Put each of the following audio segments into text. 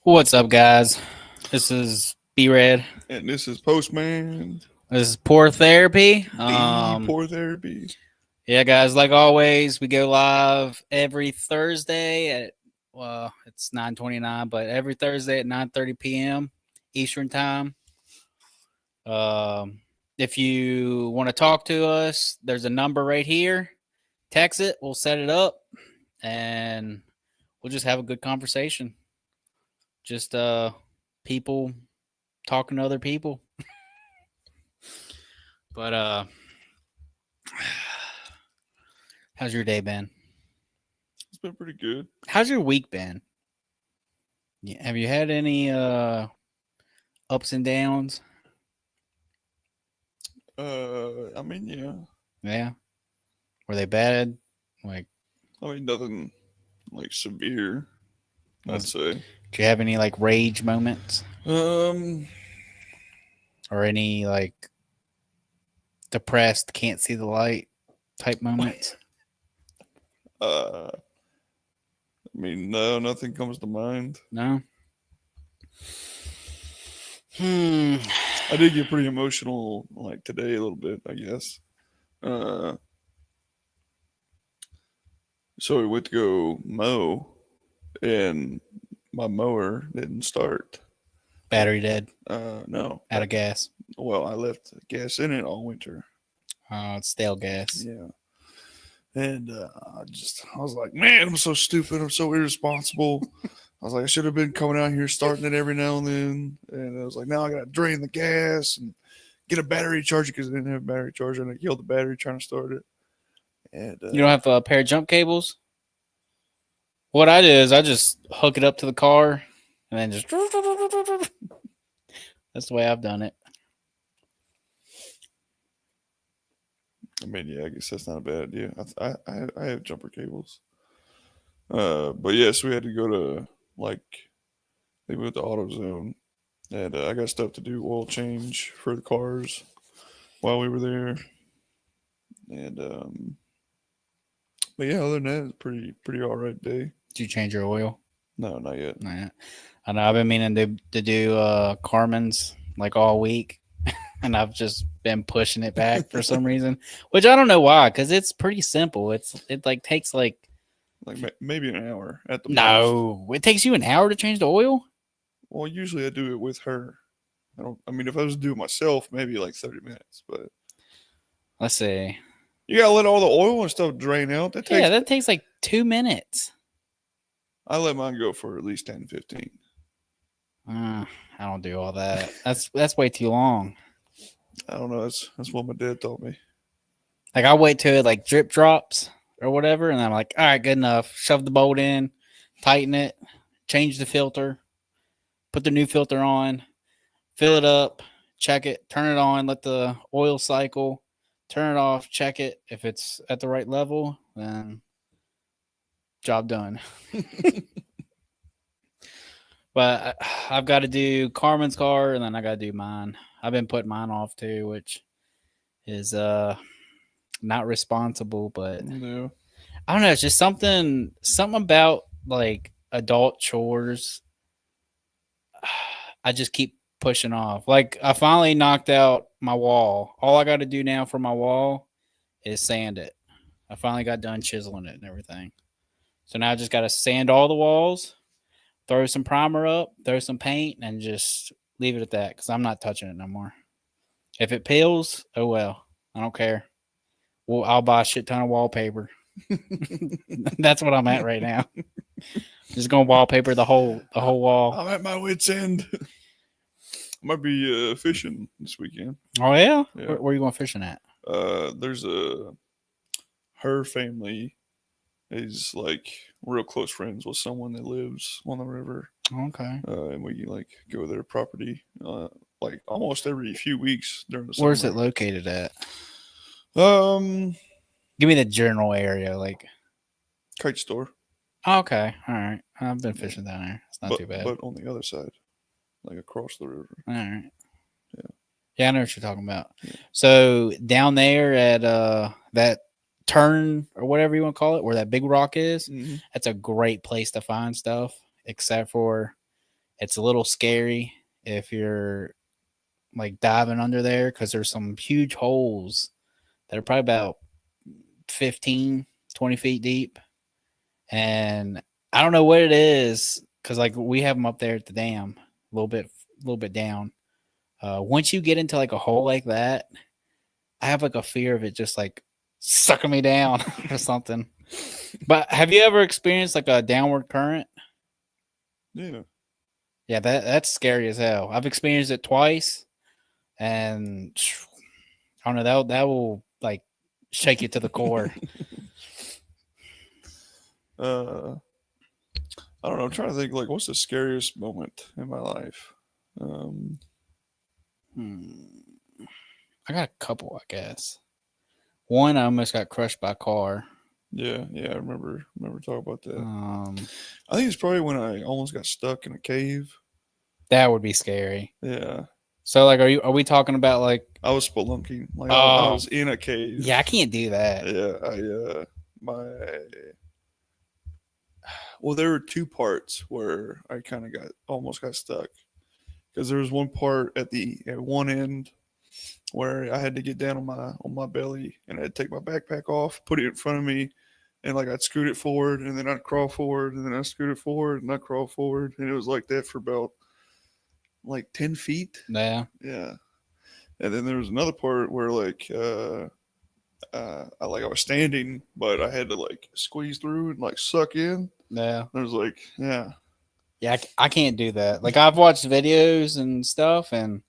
What's up, guys? This is B Red. And this is Postman, This is Poor Therapy. the Poor Therapy. Yeah, guys. Like always, we go live every Thursday at it's 9:29, but every Thursday at 9:30 p.m. Eastern time. If you want to talk to us, there's a number right here. Text it. We'll set it up, and we'll just have a good conversation. Just people talking to other people. But how's your day been? It's been pretty good. How's your week been? Have you had any ups and downs? I mean, yeah. Yeah. Were they bad? Like, I mean, nothing like severe, I'd say. do you have any like rage moments Um, or any like depressed, can't see the light type moments? I mean, no, nothing comes to mind. No. I did get pretty emotional, like today, a little bit, I guess. So we went to go mow, and my mower didn't start. Battery dead. No, Out of gas. well, I left gas in it all winter. It's stale gas. Yeah. And I was like, man, I'm so stupid. I'm so irresponsible. I was like, I should have been coming out here starting it every now and then. And I was like, now I got to drain the gas and get a battery charger because I didn't have a battery charger. And I killed the battery trying to start it. And You don't have a pair of jump cables? What I do is I just hook it up to the car and then just. That's the way I've done it. I mean, yeah, I guess that's not a bad idea. I have jumper cables. But yes, we had to go to they went to AutoZone, and I got stuff to do, oil change for the cars while we were there, and but yeah, other than that, it's pretty all right day. Did you change your oil? No, not yet. Not yet. I know I've been meaning to do Carmen's like all week, and I've just been pushing it back for some reason, which I don't know why, because it's pretty simple. It like takes like maybe an hour at the most. no, it takes you an hour to change the oil. Well, usually I do it with her. I mean, if I was to do it myself, maybe like 30 minutes. But Let's see. you gotta let all the oil and stuff drain out. That takes like 2 minutes. I let mine go for at least 10, 15. I don't do all that. That's way too long. I don't know. That's what my dad taught me. Like I wait till it like drip drops or whatever, and I'm like, all right, good enough. Shove the bolt in, tighten it, change the filter, put the new filter on, fill it up, check it, turn it on, let the oil cycle, turn it off, check it. If it's at the right level, then job done. But I've got to do Carmen's car, and then I got to do mine. I've been putting mine off too, which is not responsible, but No. I don't know. It's just something about like adult chores. I just keep pushing off. Like I finally knocked out my wall. All I got to do now for my wall is sand it. I finally got done chiseling it and everything. So now I just got to sand all the walls, throw some primer up, throw some paint, and just leave it at that because I'm not touching it no more. If it peels, oh well. I don't care. Well, I'll buy a shit ton of wallpaper. That's what I'm at right now. Just gonna wallpaper the whole wall. I'm at my wit's end. I might be fishing this weekend. Oh yeah? Yeah. Where are you going fishing at? There's her family is like real close friends with someone that lives on the river. Okay. And we like go to their property like almost every few weeks during the summer. Where's it located at? Give me the general area, like Kite Store. Oh, okay, all right. I've been fishing down there. It's not too bad. But on the other side, like across the river. All right. Yeah, I know what you're talking about. Yeah. So down there at that turn or whatever you want to call it, where that big rock is, mm-hmm. That's a great place to find stuff. Except for It's a little scary if you're like diving under there because there's some huge holes that are probably about 15, 20 feet deep. And I don't know what it is because like we have them up there at the dam, a little bit down. Once you get into like a hole like that, I have like a fear of it just like sucking me down or something. But have you ever experienced like a downward current? Yeah. Yeah, that's scary as hell. I've experienced it twice, and I don't know that will like shake you to the core. I don't know. I'm trying to think like what's the scariest moment in my life. I got a couple, I guess. One, I almost got crushed by a car. Yeah, I remember talking about that. Um, I think it's probably when I almost got stuck in a cave. that would be scary. Yeah, So, like, are we talking about like? I was spelunking. Like I Oh, was in a cave. yeah, I can't do that. Yeah, well, there were two parts where I kind of almost got stuck because there was one part at one end where I had to get down on my belly and I had to take my backpack off, put it in front of me, and like I'd scoot it forward and then I'd crawl forward and then I'd scoot it forward and I'd crawl forward, and it was like that for about like 10 feet. Yeah, Yeah. And then there was another part where I was standing, but I had to like squeeze through and like suck in. yeah, And I was like, yeah, yeah. I can't do that. Like, I've watched videos and stuff, and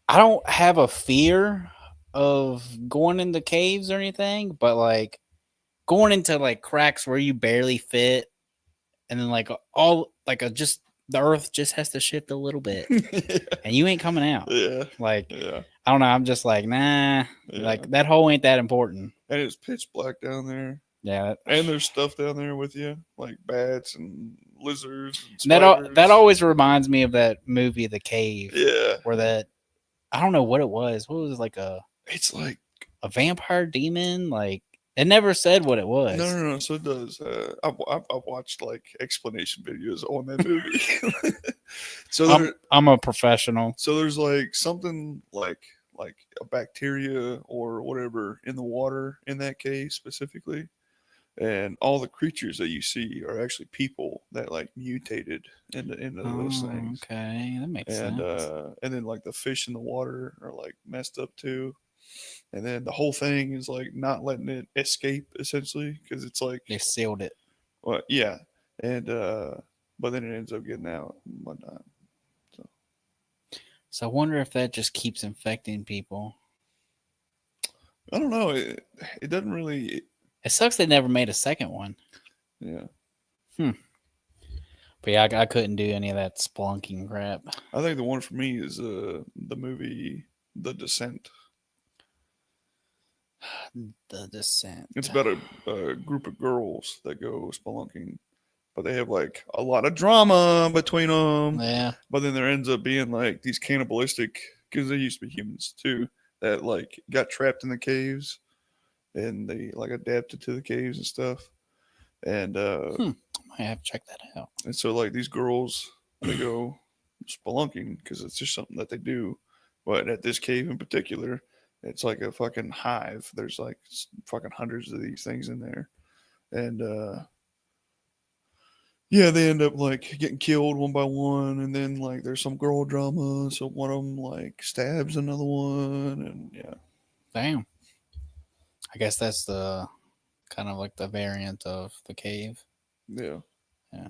I don't have a fear of going into caves or anything, but like going into like cracks where you barely fit, and then like all like a just the earth just has to shift a little bit, and you ain't coming out. yeah, Like yeah, I don't know. I'm just like nah. yeah. Like that hole ain't that important. And it's pitch black down there. Yeah, And there's stuff down there with you, like bats and lizards and that spiders. always reminds me of that movie, The Cave. Yeah. Where that I don't know what it was. What was it, like It's like a vampire demon? Like it never said what it was. no. So it does. I've watched like explanation videos on that movie. So I'm a professional. So there's like something like a bacteria or whatever in the water in that cave specifically, and all the creatures that you see are actually people that like mutated into those things. Okay, that makes sense. And then like the fish in the water are like messed up too, and then the whole thing is like not letting it escape essentially because it's like They sealed it. well, yeah, and but then it ends up getting out and whatnot. So I wonder if that just keeps infecting people. I don't know. It doesn't really. It sucks they never made a second one. Yeah. But yeah, I couldn't do any of that spelunking crap. I think the one for me is the movie The Descent. The Descent. It's about a group of girls that go spelunking, but they have like a lot of drama between them. Yeah. But then there ends up being like these cannibalistic, because they used to be humans too, that like got trapped in the caves and they like adapted to the caves and stuff. And I might have to check that out. And so like these girls, they go spelunking because it's just something that they do. But at this cave in particular, it's like a fucking hive. There's like fucking hundreds of these things in there. And yeah, they end up like getting killed one by one, and then like there's some girl drama, so one of them like stabs another one, and yeah. Damn. I guess that's the kind of like the variant of the cave. Yeah. Yeah.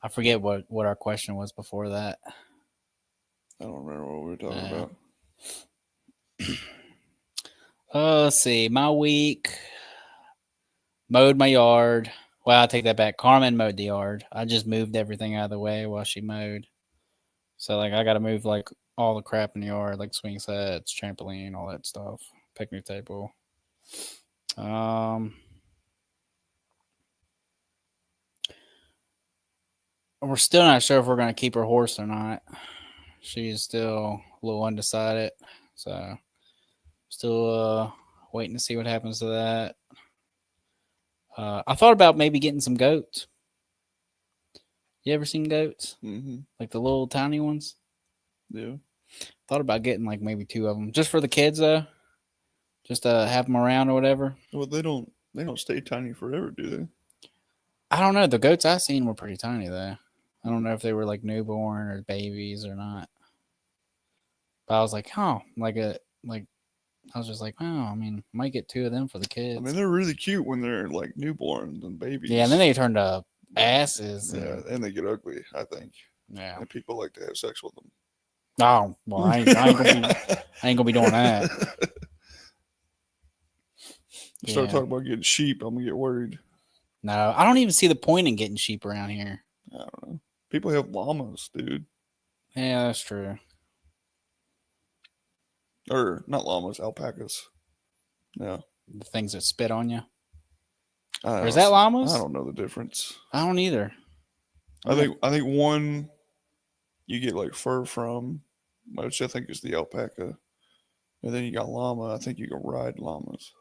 I forget what our question was before that. I don't remember what we were talking about. Let's see. My week, mowed my yard. Well, I take that back. Carmen mowed the yard. I just moved everything out of the way while she mowed. So like I got to move like all the crap in the yard, like swing sets, trampoline, all that stuff, picnic table. We're still not sure if we're going to keep her horse or not. She's still a little undecided. So still waiting to see what happens to that. I thought about maybe getting some goats. You ever seen goats? Mm-hmm. Like the little tiny ones? Yeah. Thought about getting like maybe 2 of them. Just for the kids, though. Just to have them around or whatever. Well, they don't stay tiny forever, do they? I don't know. The goats I seen were pretty tiny, though. I don't know if they were like newborn or babies or not. But I was like, oh, I was just like, oh, I mean, might get 2 of them for the kids. I mean, they're really cute when they're like newborns and babies. Yeah, and then they turn to asses. Yeah, and they get ugly, I think. Yeah. And people like to have sex with them. Oh, well, I ain't gonna be doing that. Start Yeah. talking about getting sheep, I'm gonna get worried. No, I don't even see the point in getting sheep around here. I don't know. People have llamas, dude. Yeah, that's true. Or not llamas, alpacas. Yeah. The things that spit on you. Or is that llamas? I don't know the difference. I don't either. I think one you get like fur from, which I think is the alpaca. And then you got llama. I think you can ride llamas.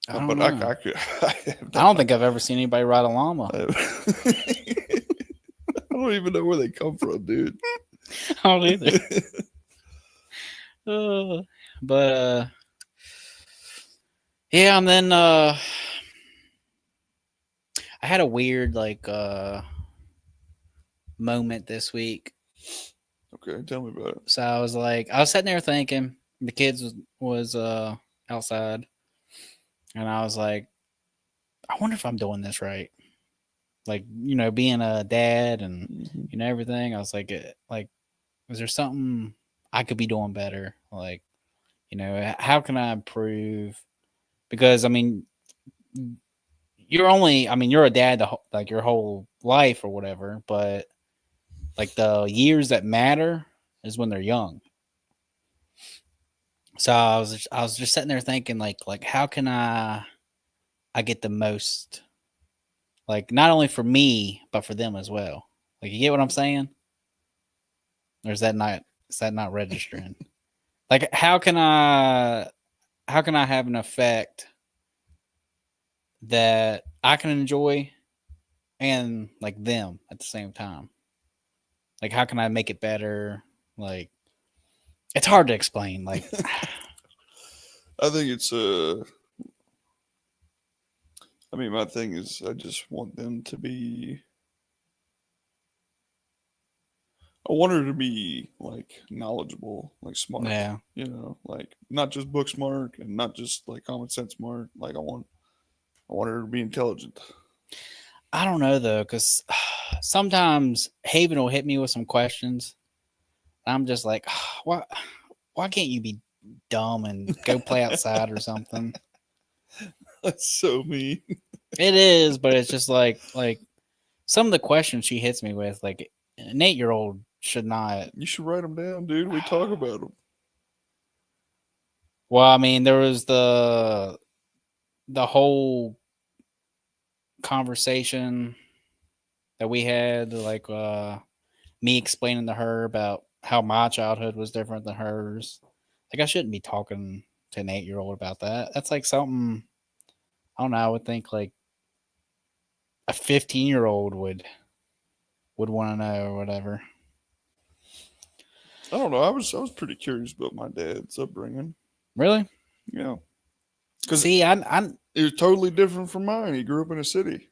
I don't know. I don't think I've ever seen anybody ride a llama. I don't even know where they come from, dude. I don't either. But yeah, and then I had a weird moment this week. Okay, tell me about it. So I was sitting there thinking, the kids was outside, and I was like, I wonder if I'm doing this right. Like, being a dad and everything. I was like, is there something I could be doing better? Like, how can I improve? Because I mean, you're a dad like your whole life or whatever, but like the years that matter is when they're young. So I was just sitting there thinking like how can I get the most, like not only for me but for them as well. Like, you get what I'm saying? Or is that not registering? Like, how can I have an effect that I can enjoy and like them at the same time? Like, how can I make it better? Like, it's hard to explain. Like, I think it's I mean, my thing is I just want them to be. I want her to be like knowledgeable, like smart. yeah. Like not just book smart and not just like common sense smart. Like I want her to be intelligent. I don't know though, because sometimes Haven will hit me with some questions. I'm just like, why can't you be dumb and go play outside or something? That's so mean. It is, but it's just like some of the questions she hits me with, like an 8-year-old should not. You should write them down, dude. We talk about them. Well, I mean, there was the whole conversation that we had, like me explaining to her about how my childhood was different than hers. Like, I shouldn't be talking to an 8-year-old about that. That's like something, I don't know, I would think like a 15-year-old would want to know or whatever. I don't know. I was pretty curious about my dad's upbringing. Really? Yeah. Because see, I'm it was totally different from mine. He grew up in a city.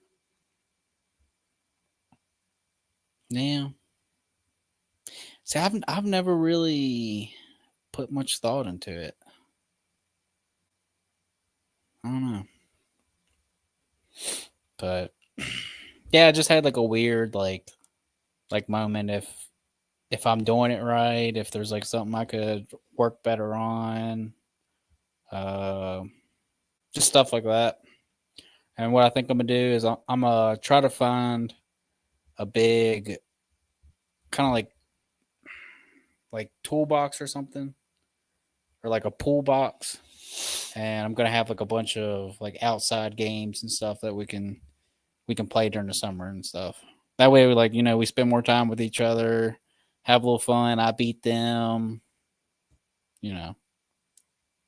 Yeah. See, I've never really put much thought into it. I don't know. But yeah, I just had like a weird like moment if I'm doing it right, if there's like something I could work better on. Just stuff like that. And what I think I'm gonna do is I'm gonna try to find a big kind of like toolbox or something, or like a pool box, and I'm gonna have like a bunch of like outside games and stuff that we can play during the summer and stuff. That way, we spend more time with each other, have a little fun. I beat them,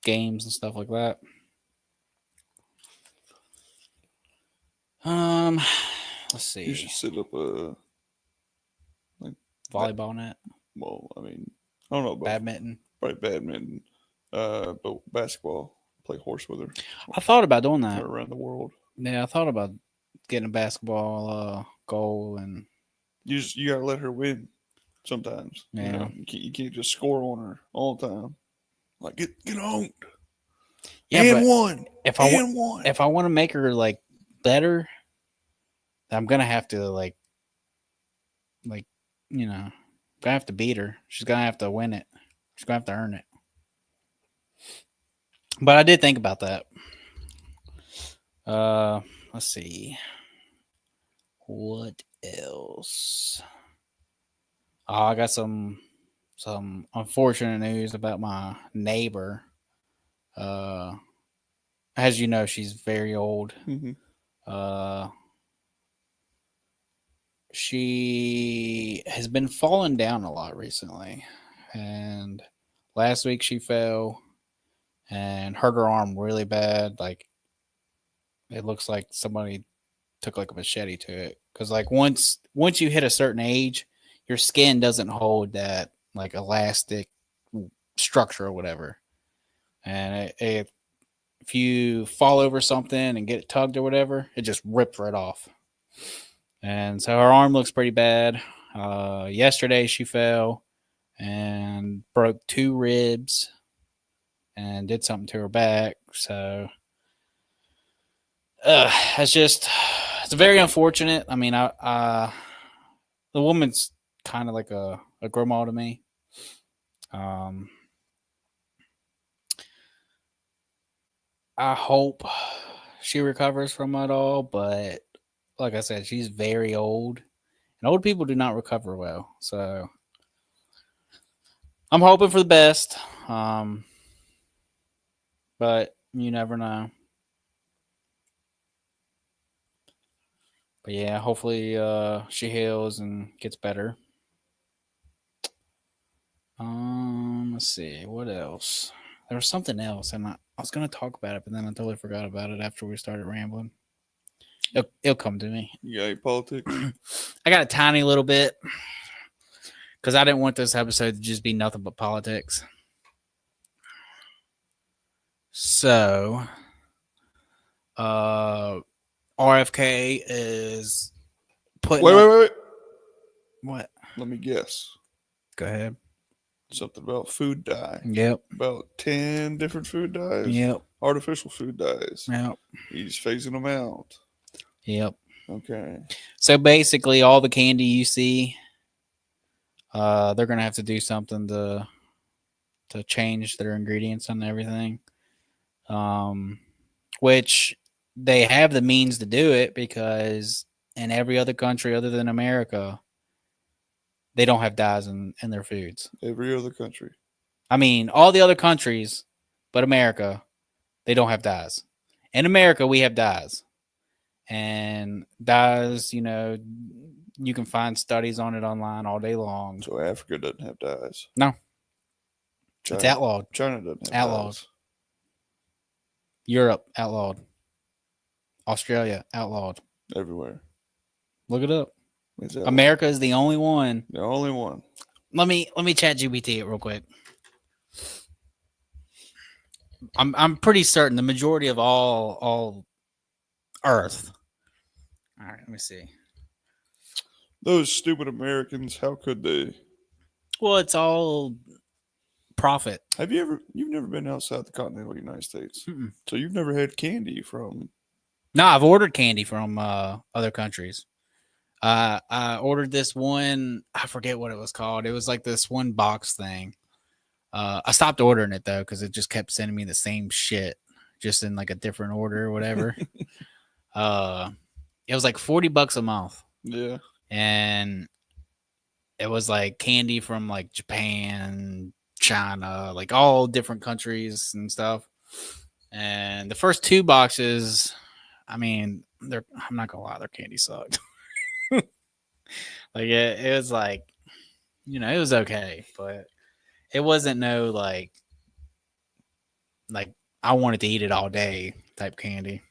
games and stuff like that. Let's You see. should set up a Volleyball net, well. I mean, I don't know about badminton. badminton, but basketball. Play horse with her I thought about doing that. around the world. Yeah, I thought about getting a basketball goal and You gotta let her win sometimes. You Yeah. know, you can't just score on her all the time. Like get on. yeah. And But one. if I And one. if I want to make her like better, I'm gonna have to like gonna have to beat her. She's gonna have to win it. She's gonna have to earn it. But I did think about that. Let's see. What else? Oh, I got some unfortunate news about my neighbor. As you know, she's very old. Mm-hmm. She has been falling down a lot recently, and last week she fell and hurt her arm really bad. Like it looks like somebody took like a machete to it. Because like once you hit a certain age, your skin doesn't hold that like elastic structure or whatever, and if you fall over something and get it tugged or whatever, it just rips right off. And so her arm looks pretty bad. Yesterday she fell and broke 2 ribs and did something to her back. So it's very unfortunate. I mean, the woman's kind of like a grandma to me. I hope she recovers from it all, but like I said, she's very old, and old people do not recover well. So I'm hoping for the best, but you never know. But yeah, hopefully she heals and gets better. Let's see what else. There was something else, and I was gonna talk about it, but then I totally forgot about it after we started rambling. It'll come to me. You got any politics? I got a tiny little bit because I didn't want this episode to just be nothing but politics. So, RFK is putting. Wait. What? Let me guess. Go ahead. Something about food dye. Yep. About 10 different food dyes. Yep. Artificial food dyes. Yep. He's phasing them out. Yep. Okay. So basically, all the candy you see, they're gonna have to do something to change their ingredients and everything. Which they have the means to do it because in every other country other than America, they don't have dyes in their foods. Every other country. I mean, all the other countries, but America, they don't have dyes. In America, we have dyes. And dyes, you can find studies on it online all day long. So Africa doesn't have dyes. No. China, It's outlawed. China doesn't have Outlawed. dyes. Europe, outlawed. Australia, outlawed. Everywhere. Look it up. It's outlawed. America is the only one. The only one. Let me chat GPT it real quick. I'm pretty certain the majority of all Earth. All right, let me see. Those stupid Americans, how could they? Well, it's all profit. You've never been outside the continental United States. Mm-mm. So you've never had candy from. No, I've ordered candy from other countries. I ordered this one. I forget what it was called. It was like this one box thing. I stopped ordering it though because it just kept sending me the same shit, just in like a different order or whatever. It was like $40 a month. Yeah. And it was like candy from like Japan, China, like all different countries and stuff. And the first 2 boxes, I mean, I'm not gonna lie, their candy sucked. Like it was like, it was okay, but it wasn't no like I wanted to eat it all day type candy.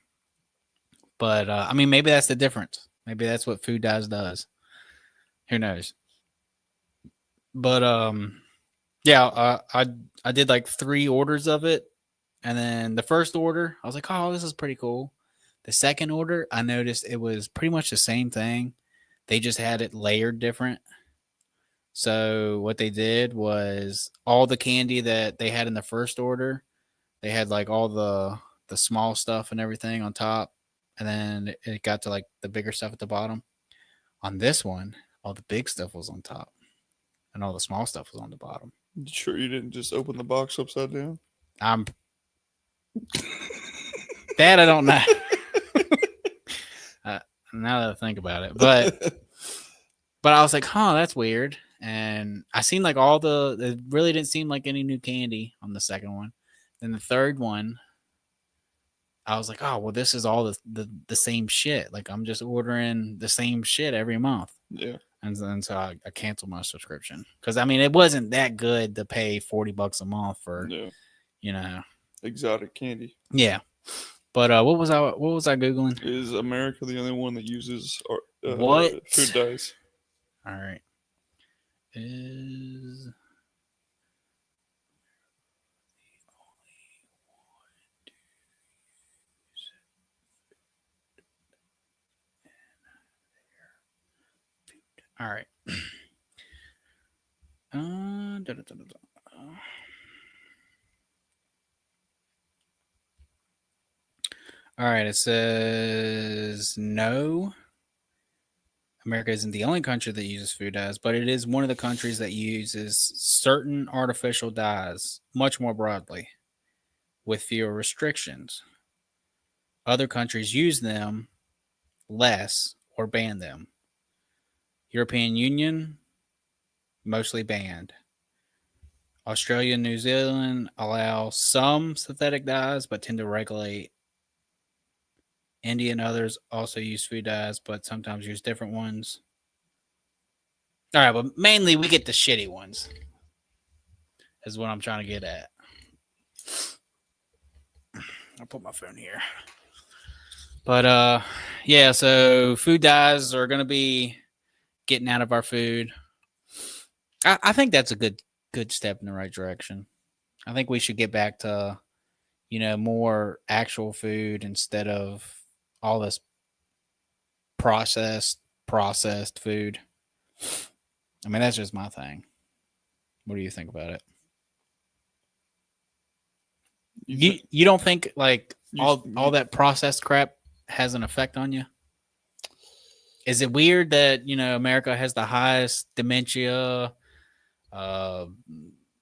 But I mean, maybe that's the difference. Maybe that's what Food Dyes does. Who knows? But yeah, I did like 3 orders of it, and then the first order, I was like, oh, this is pretty cool. The second order, I noticed it was pretty much the same thing. They just had it layered different. So what they did was all the candy that they had in the first order, they had like all the small stuff and everything on top, and then it got to like the bigger stuff at the bottom. On this one, all the big stuff was on top, and all the small stuff was on the bottom. You sure you didn't just open the box upside down? I'm that I don't know. Now that I think about it, but I was like, huh, that's weird. And I seen like it really didn't seem like any new candy on the second one. Then the third one, I was like, oh, well, this is all the same shit. Like I'm just ordering the same shit every month. Yeah. And then so I canceled my subscription because I mean it wasn't that good to pay $40 a month for, you know, exotic candy. Yeah. But what was I googling? Is America the only one that uses what Food Dyes? All right. Is all right. All right, it says no. America isn't the only country that uses food dyes, but it is one of the countries that uses certain artificial dyes much more broadly with fewer restrictions. Other countries use them less or ban them. European Union, mostly banned. Australia and New Zealand allow some synthetic dyes, but tend to regulate. India and others also use food dyes, but sometimes use different ones. All right, but mainly we get the shitty ones, is what I'm trying to get at. I'll put my phone here. But yeah, so food dyes are going to be getting out of our food. I think that's a good step in the right direction. I think we should get back to, more actual food instead of all this processed food. I mean, that's just my thing. What do you think about it? You don't think like all that processed crap has an effect on you? Is it weird that America has the highest dementia,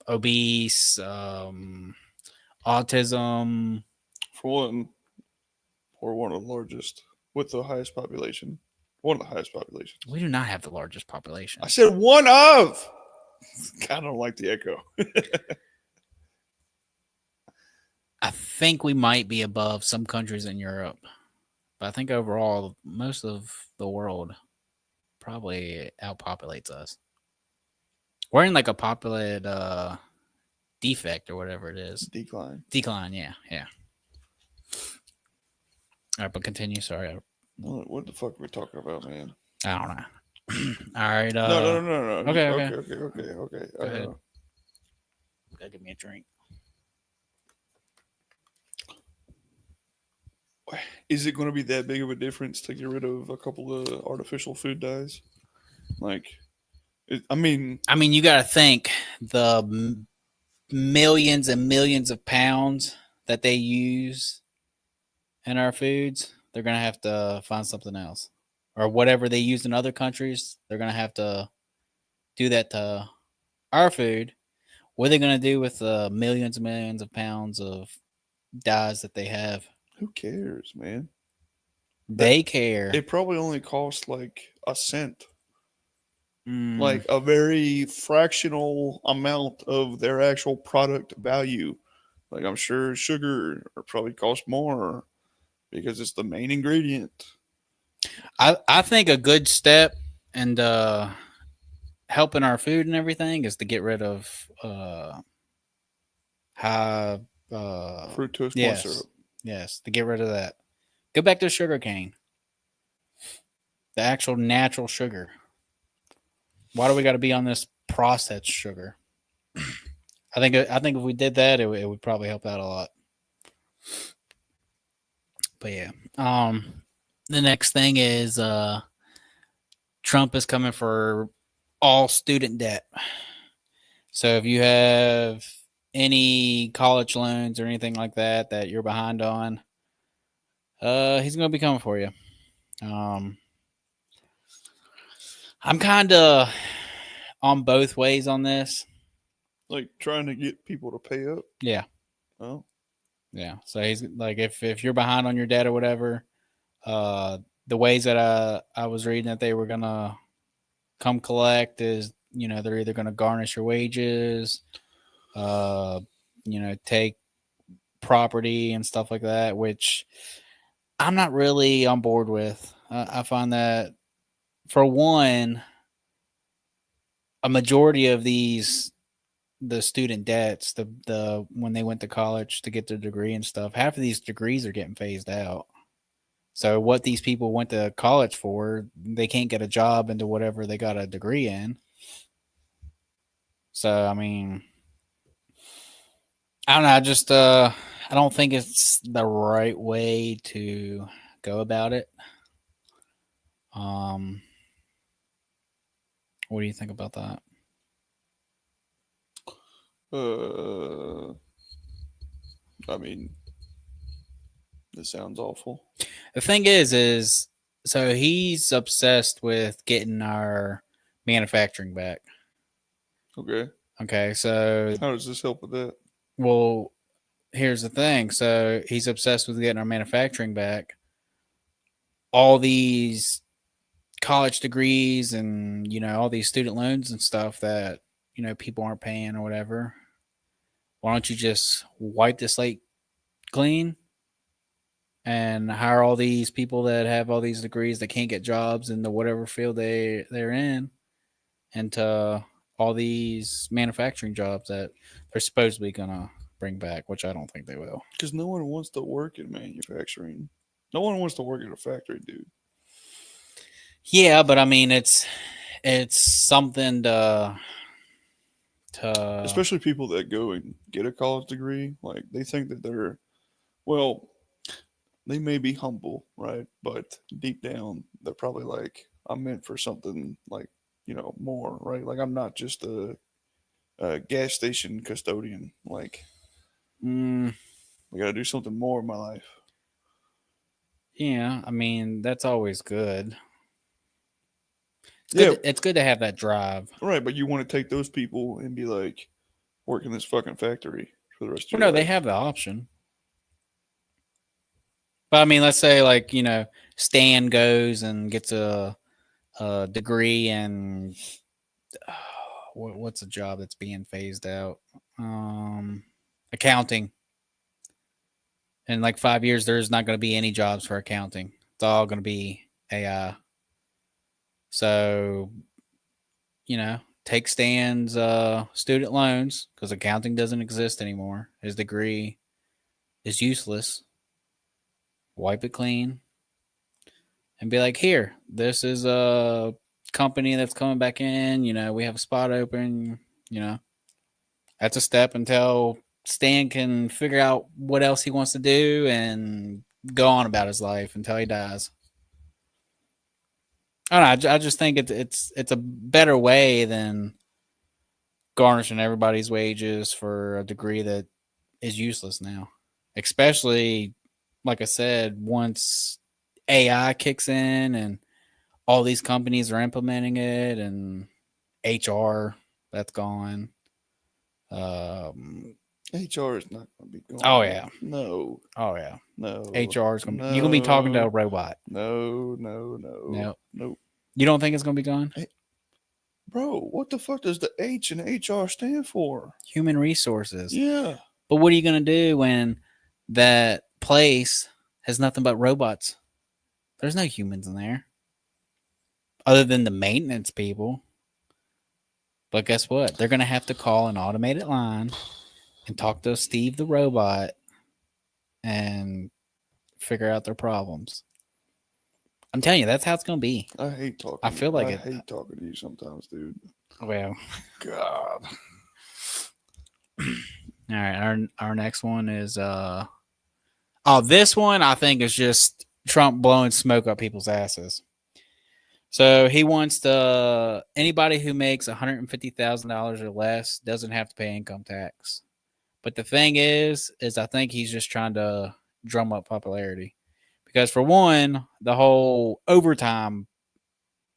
obese, autism? For one, or one of the largest with the highest population. One of the highest populations. We do not have the largest population. I said one of. I don't like the echo. I think we might be above some countries in Europe, but I think overall most of the world probably outpopulates us. We're in like a populate defect or whatever it is. Decline, yeah. All right, but continue. Sorry. What the fuck are we talking about, man? I don't know. All right. No. Okay. Go ahead. Gotta give me a drink. Is it going to be that big of a difference to get rid of a couple of artificial food dyes? I mean, you got to think the millions and millions of pounds that they use in our foods. They're going to have to find something else, or whatever they use in other countries. They're going to have to do that to our food. What are they going to do with the millions and millions of pounds of dyes that they have? Who cares, man? They care. It probably only costs like a cent. Like a very fractional amount of their actual product value. Like I'm sure sugar probably costs more because it's the main ingredient. I think a good step and helping our food and everything is to get rid of high fructose corn syrup. Yes, to get rid of that. Go back to sugar cane. The actual natural sugar. Why do we got to be on this processed sugar? I think if we did that, it would probably help out a lot. But yeah, the next thing is Trump is coming for all student debt. So if you have any college loans or anything like that you're behind on, he's going to be coming for you. I'm kind of on both ways on this. Like trying to get people to pay up. Yeah. Oh. Yeah. So he's like, if you're behind on your debt or whatever, the ways that I was reading that they were gonna come collect is, they're either gonna garnish your wages, take property and stuff like that, which I'm not really on board with. I find that, for one, a majority of the student debts, the when they went to college to get their degree and stuff, half of these degrees are getting phased out. So what these people went to college for, they can't get a job into whatever they got a degree in. So I mean, I don't know. I don't think it's the right way to go about it. What do you think about that? I mean, this sounds awful. The thing is so he's obsessed with getting our manufacturing back. Okay, so how does this help with that? Well, here's the thing. So he's obsessed with getting our manufacturing back. All these college degrees and, all these student loans and stuff that, people aren't paying or whatever. Why don't you just wipe the slate clean and hire all these people that have all these degrees that can't get jobs in the whatever field they're in into all these manufacturing jobs that they're supposedly going to bring back, which I don't think they will. Because no one wants to work in manufacturing. No one wants to work in a factory, dude. Yeah, but I mean, it's something to especially people that go and get a college degree. Like, they think that they may be humble, right? But deep down, they're probably like, I'm meant for something like, more, right? Like, I'm not just a gas station custodian. Like, I got to do something more in my life. Yeah, I mean, that's always good. It's good to have that drive. Right, but you want to take those people and be like, work in this fucking factory for the rest of your life. No, they have the option. But I mean, let's say like, Stan goes and gets a degree in what's a job that's being phased out? Accounting. In like 5 years, there's not going to be any jobs for accounting. It's all going to be AI. So, take Stan's student loans, because accounting doesn't exist anymore. His degree is useless. Wipe it clean and be like, here, this is a company that's coming back in. We have a spot open. That's a step until Stan can figure out what else he wants to do and go on about his life until he dies. I don't know. I just think it's a better way than garnishing everybody's wages for a degree that is useless now. Especially, like I said, once AI kicks in and all these companies are implementing it, and HR, that's gone. HR is not going to be gone. Oh yeah. No. Oh yeah. No. HR is going to. You're going to be talking to a robot. No. Nope. You don't think it's going to be gone? Hey, bro, what the fuck does the H in HR stand for? Human resources. Yeah. But what are you going to do when that place has nothing but robots? There's no humans in there other than the maintenance people. But guess what? They're going to have to call an automated line and talk to Steve the robot and figure out their problems. I'm telling you, that's how it's gonna be. I hate talking. I feel like I it. hate talking to you sometimes, dude. Well, God. all right. Our next one is this one I think is just Trump blowing smoke up people's asses. So he wants anybody who makes $150,000 or less doesn't have to pay income tax. But the thing is I think he's just trying to drum up popularity. Because for one, the whole overtime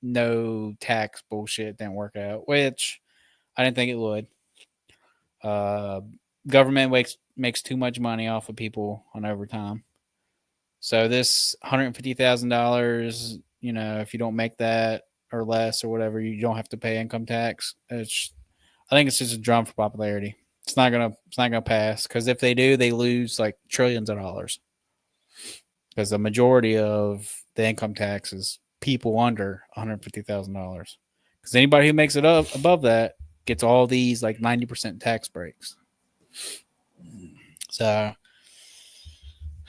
no tax bullshit didn't work out, which I didn't think it would. Government makes too much money off of people on overtime. So this $150,000, if you don't make that or less or whatever, you don't have to pay income tax. I think it's just a drum for popularity. It's not gonna pass because if they do, they lose like trillions of dollars. Because the majority of the income tax is people under $150,000. Because anybody who makes it up above that gets all these like 90% tax breaks. So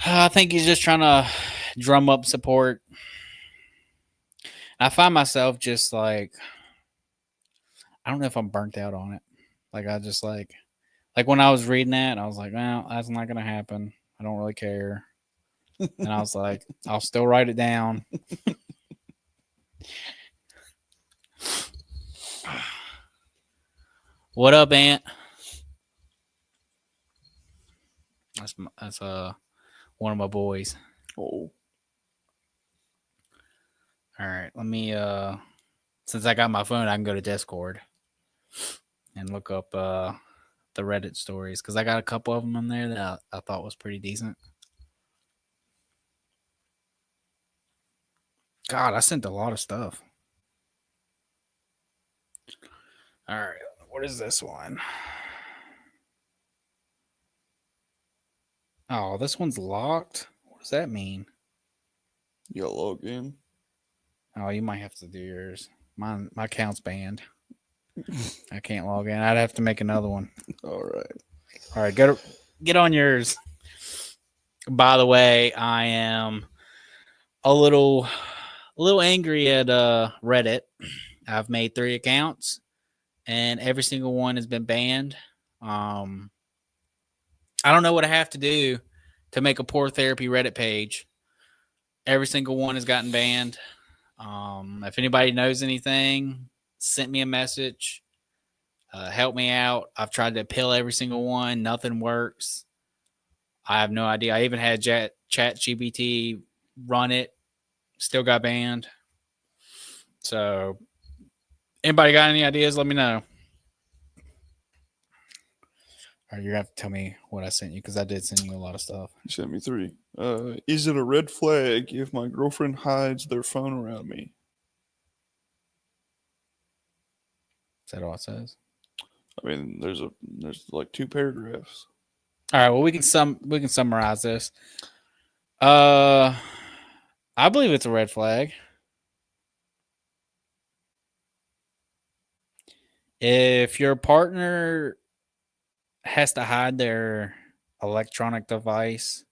I think he's just trying to drum up support. I find myself just like, I don't know if I'm burnt out on it. Like I just like when I was reading that, I was like, well, that's not going to happen. I don't really care. And I was like, I'll still write it down. What up, Aunt? That's one of my boys. Oh. All right, let me since I got my phone, I can go to Discord and look up the Reddit stories because I got a couple of them in there that I thought was pretty decent. God, I sent a lot of stuff. All right, what is this one? Oh, this one's locked. What does that mean? You got log in? Oh, you might have to do yours. My account's banned. I can't log in. I'd have to make another one. All right. Get on yours. By the way, I am a little angry at Reddit. I've made 3 accounts, and every single one has been banned. I don't know what I have to do to make a poor therapy Reddit page. Every single one has gotten banned. If anybody knows anything, send me a message. Help me out. I've tried to appeal every single one. Nothing works. I have no idea. I even had ChatGPT run it. Still got banned. So, anybody got any ideas? Let me know. Or you're going to have to tell me what I sent you because I did send you a lot of stuff. You sent me 3. Is it a red flag if my girlfriend hides their phone around me? Is that all it says? I mean, there's like 2 paragraphs. All right. Well, we can summarize this. I believe it's a red flag. If your partner has to hide their electronic device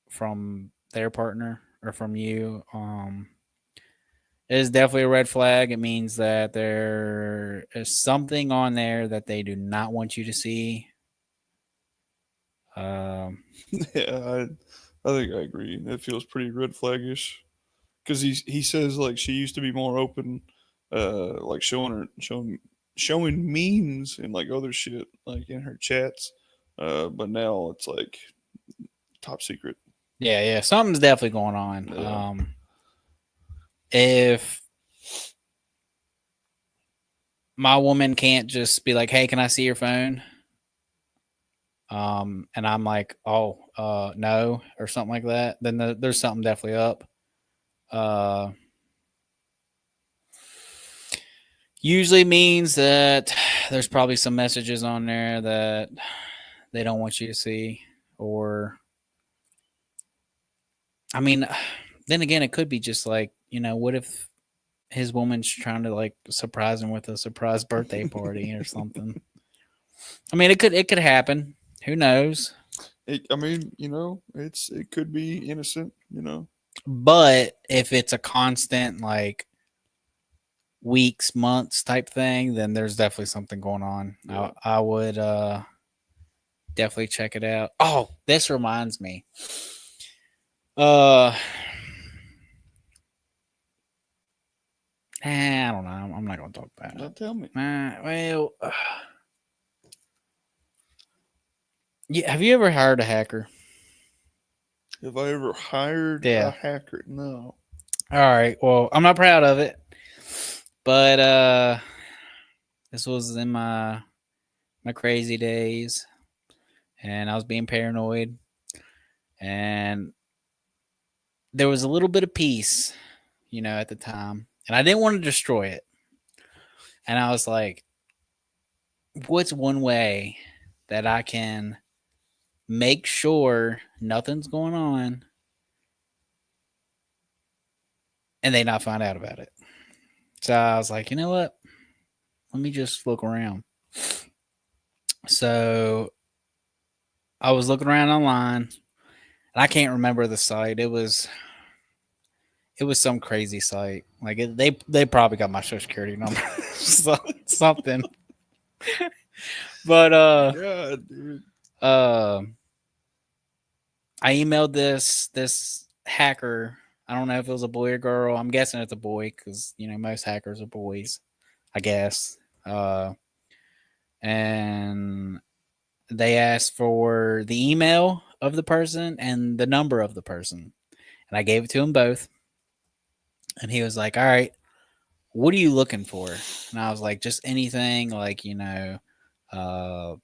from their partner or from you, it is definitely a red flag. It means that there is something on there that they do not want you to see. Yeah, I think I agree. It feels pretty red flaggish because he says like she used to be more open, like showing memes and like other shit like in her chats, but now it's like top secret. Yeah, something's definitely going on. Yeah. If my woman can't just be like, "Hey, can I see your phone?" And I'm like, "Oh, no," or something like that, then there's something definitely up. Usually means that there's probably some messages on there that they don't want you to see, or I mean, then again, it could be just like, what if his woman's trying to like surprise him with a surprise birthday party or something? I mean, it could happen. Who knows? I mean, it could be innocent. But if it's a constant, like weeks, months type thing, then there's definitely something going on. Yeah. I would definitely check it out. Oh, this reminds me. I don't know. I'm not gonna talk about Now it. tell me. Well, yeah. Have you ever hired a hacker? Have I ever hired Yeah. a hacker? No. All right. Well, I'm not proud of it, but this was in my crazy days, and I was being paranoid, and there was a little bit of peace, at the time, and I didn't want to destroy it. And I was like, what's one way that I can make sure nothing's going on and they not find out about it? So I was like, you know what? Let me just look around. So I was looking around online, and I can't remember the site. It was some crazy site. Like they probably got my social security number, something. But Yeah, dude. I emailed this hacker. I don't know if it was a boy or girl. I'm guessing it's a boy because most hackers are boys, I guess. And they asked for the email of the person and the number of the person, and I gave it to him both. And he was like, "All right, what are you looking for?" And I was like, "Just anything, like uh,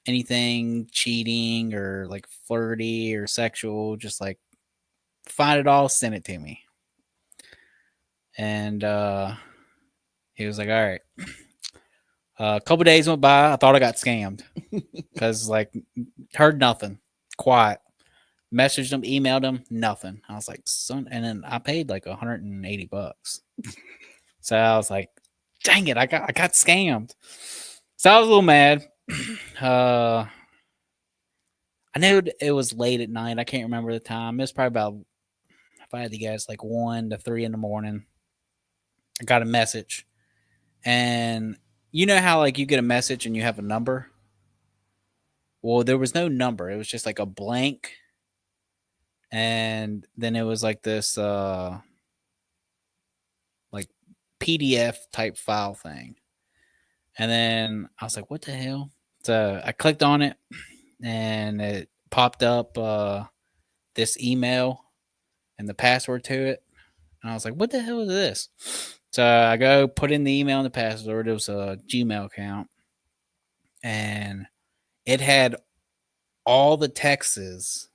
anything cheating or like flirty or sexual. Just like find it all, send it to me." And he was like, "All right." A couple days went by. I thought I got scammed because like heard nothing, quiet. Messaged him, emailed him, nothing. I was like, son, and then I paid like $180. So I was like, dang it, I got scammed. So I was a little mad. I knew it was late at night. I can't remember the time. It was probably about, if I had to guess, like 1 to 3 in the morning. I got a message. And you know how like you get a message and you have a number? Well, there was no number. It was just like a blank. And then it was like this like PDF type file thing. And then I was like, what the hell? So I clicked on it and it popped up this email and the password to it. And I was like, what the hell is this? So I go put in the email and the password. It was a Gmail account. And it had all the texts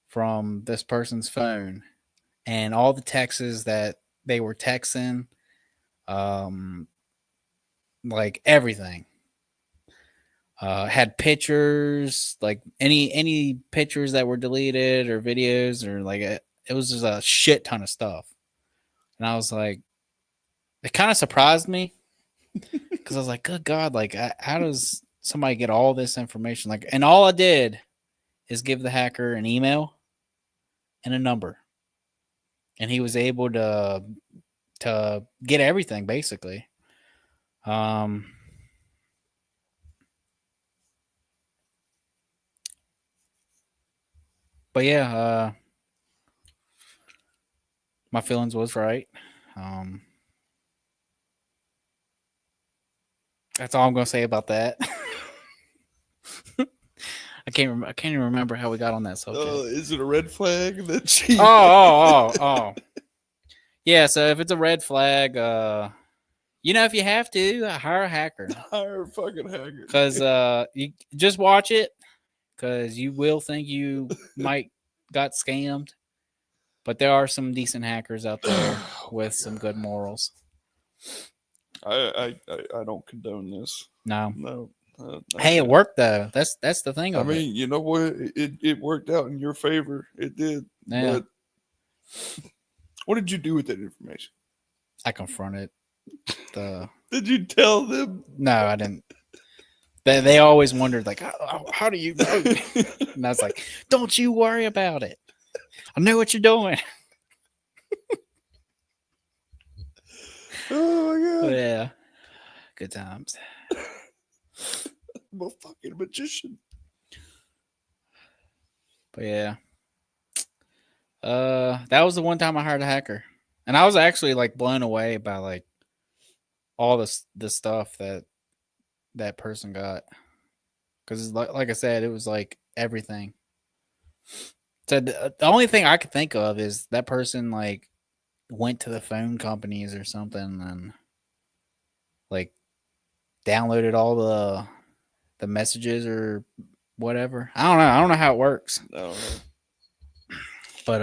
from this person's phone and all the texts that they were texting, like everything. Had pictures, like any pictures that were deleted or videos or like it was just a shit ton of stuff. And I was like, it kind of surprised me because I was like, good God, like how does somebody get all this information? Like, and all I did is give the hacker an email and a number, and he was able to get everything basically. But yeah, my feelings was right. That's all I'm gonna say about that. I can't even remember how we got on that subject. Is it a red flag that she? Oh. Yeah. So if it's a red flag, if you have to hire a hacker, Hire a fucking hacker. because you just watch it, because you will think you might got scammed, but there are some decent hackers out there with some good morals. I don't condone this. No. Hey, it worked though. That's the thing. I mean, you know what? It worked out in your favor. It did. Yeah. But what did you do with that information? I confronted the. Did you tell them? No, I didn't. They always wondered, like, how do you know? And I was like, don't you worry about it. I know what you're doing. Oh my But god. yeah, good times. I'm a fucking magician. But yeah, that was the one time I hired a hacker, and I was actually like blown away by like all the stuff that person got, because like I said, it was like everything. So the only thing I could think of is that person like went to the phone companies or something and like downloaded all the messages or whatever. I don't know. I don't know how it works. I don't know. But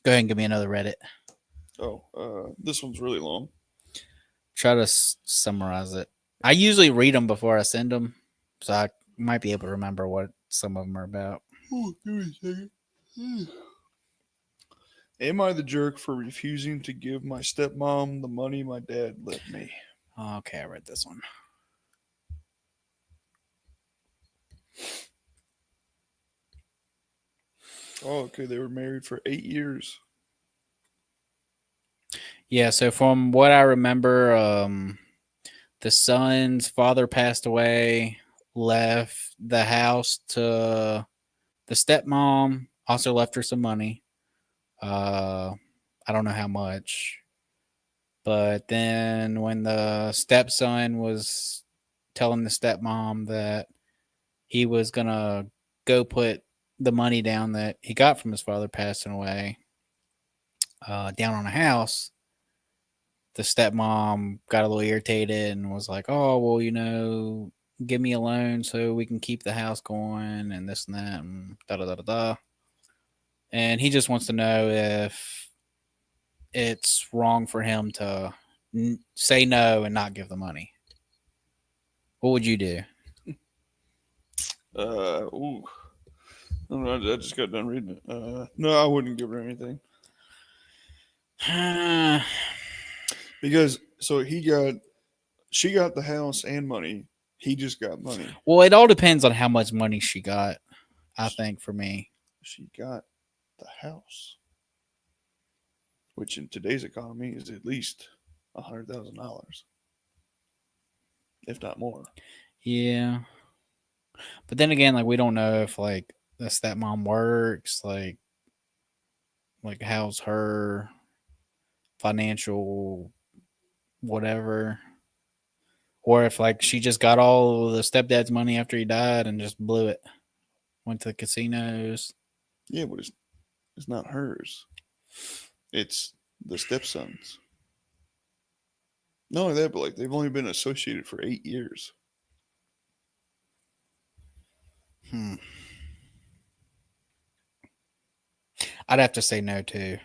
go ahead and give me another Reddit. Oh, this one's really long. Try to summarize it. I usually read them before I send them, so I might be able to remember what some of them are about. Oh, give me a second. Am I the jerk for refusing to give my stepmom the money my dad left me? Okay, I read this one. Oh, okay. They were married for 8 years. Yeah, so from what I remember, the son's father passed away, left the house to the stepmom, also left her some money. I don't know how much. But then when the stepson was telling the stepmom that he was going to go put the money down that he got from his father passing away down on a house, the stepmom got a little irritated and was like, oh, well, give me a loan so we can keep the house going and this and that and da da da da da. And he just wants to know if it's wrong for him to say no and not give the money. What would you do? Ooh. I don't know. I just got done reading it. No, I wouldn't give her anything. Because so she got the house and money. He just got money. Well, it all depends on how much money she got, I think, for me. She got the house, which in today's economy is at least $100,000, if not more. Yeah. But then again, like we don't know if like the stepmom works, like how's her financial whatever. Or if like she just got all the stepdad's money after he died and just blew it. Went to the casinos. Yeah, but it's not hers. It's the stepson's. Not only that, but like they've only been associated for 8 years. I'd have to say no too.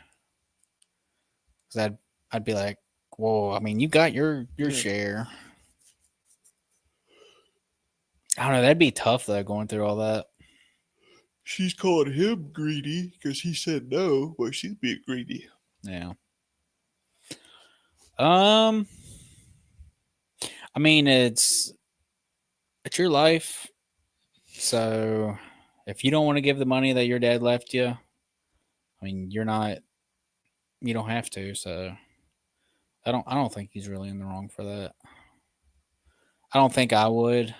Cause I'd be like, whoa, I mean you got your Yeah. share. I don't know, that'd be tough though, going through all that. She's calling him greedy because he said no, but she's being greedy. Yeah. I mean it's your life. So if you don't want to give the money that your dad left you, I mean you don't have to, so I don't think he's really in the wrong for that. I don't think I would,